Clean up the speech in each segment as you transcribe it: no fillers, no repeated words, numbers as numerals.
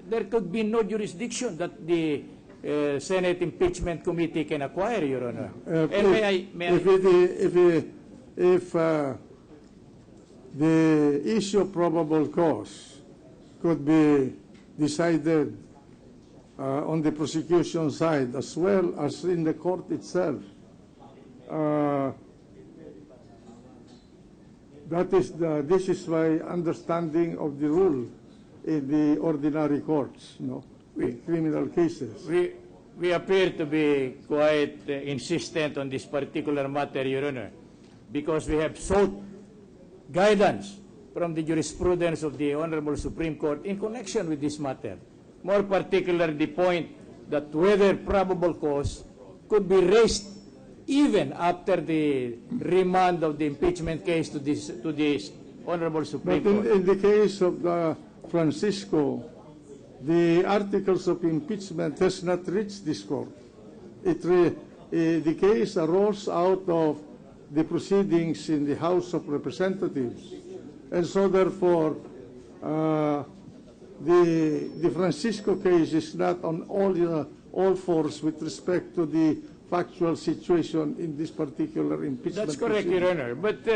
there could be no jurisdiction that the Senate Impeachment Committee can acquire, Your Honor. If the issue of probable cause could be decided on the prosecution side as well as in the court itself, this is my understanding of the rule in the ordinary courts, in criminal cases. We appear to be quite insistent on this particular matter, Your Honor, because we have sought guidance from the jurisprudence of the Honorable Supreme Court in connection with this matter. More particular, the point that whether probable cause could be raised even after the remand of the impeachment case to this Honorable Supreme Court. But in the case of Francisco, the articles of impeachment has not reached this court. The case arose out of the proceedings in the House of Representatives. And so therefore, the Francisco case is not on all fours with respect to the factual situation in this particular impeachment. That's correct, Your Honor. But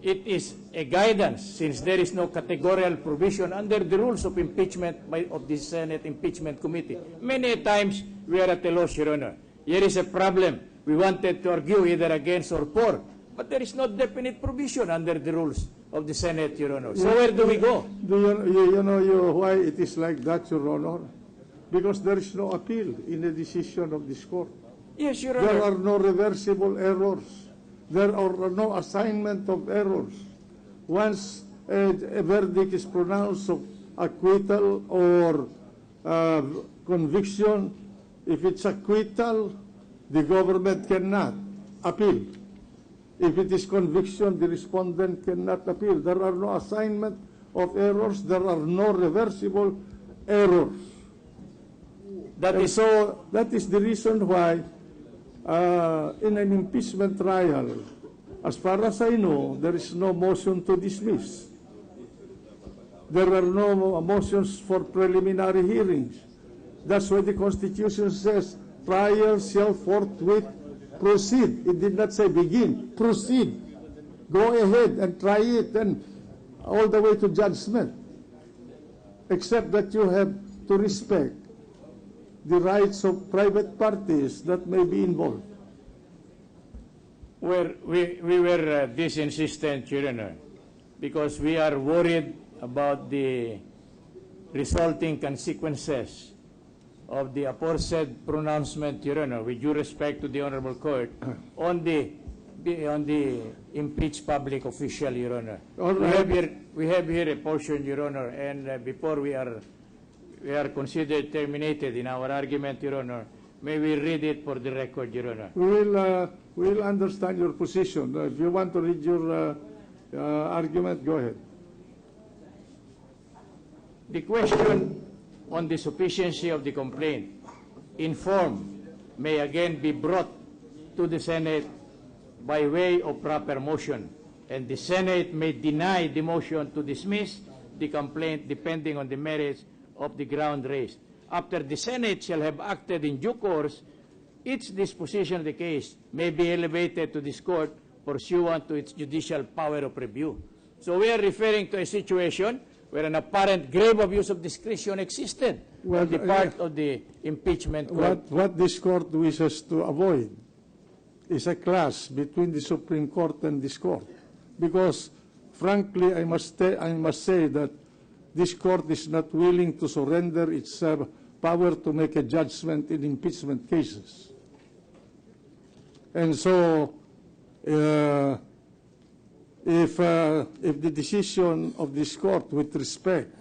it is a guidance, since there is no categorical provision under the rules of impeachment of the Senate Impeachment Committee. Many times we are at a loss, Your Honor. Here is a problem. We wanted to argue either against or for, but there is no definite provision under the rules of the Senate, Your Honor. So where do we go? Do you know why it is like that, Your Honor? Because there is no appeal in the decision of this court. Yes, Your Honor. There are no reversible errors. There are no assignment of errors. Once a verdict is pronounced of acquittal or conviction, if it's acquittal, the government cannot appeal. If it is conviction, the respondent cannot appeal. There are no assignment of errors. There are no reversible errors. That is the reason why in an impeachment trial, as far as I know, there is no motion to dismiss. There are no motions for preliminary hearings. That's why the Constitution says trial shall forthwith proceed. It did not say begin. Proceed. Go ahead and try it and all the way to judgment. Except that you have to respect the rights of private parties that may be involved. Well, we were this insistent, Your Honor, because we are worried about the resulting consequences of the aforesaid pronouncement, Your Honor, with due respect to the Honorable Court, on the impeached public official, Your Honor. We have here a portion, Your Honor, and before we are considered terminated in our argument, Your Honor, may we read it for the record, Your Honor? We will understand your position. If you want to read your argument, go ahead. The question on the sufficiency of the complaint in form may again be brought to the Senate by way of proper motion, and the Senate may deny the motion to dismiss the complaint depending on the merits of the ground raised. After the Senate shall have acted in due course, each disposition of the case may be elevated to this court pursuant to its judicial power of review. So we are referring to a situation where an apparent grave abuse of discretion existed on the part of the impeachment court. What this court wishes to avoid is a clash between the Supreme Court and this court. Because, frankly, I must say that this court is not willing to surrender its power to make a judgment in impeachment cases. And so, if the decision of this court with respect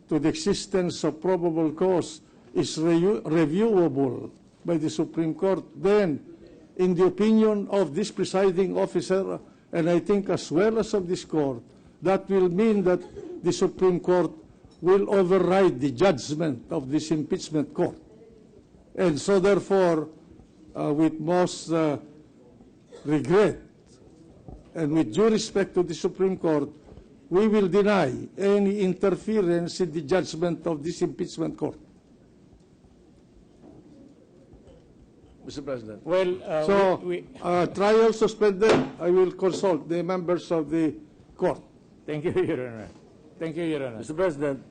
to the existence of probable cause is reviewable by the Supreme Court, then, in the opinion of this presiding officer, and I think as well as of this court, that will mean that the Supreme Court will override the judgment of this impeachment court. And so therefore, with most regret and with due respect to the Supreme Court, we will deny any interference in the judgment of this impeachment court. Mr. President. Well, So, we trial suspended, I will consult the members of the court. thank you, Your Honor. Thank you, Your Honor. Mr. President,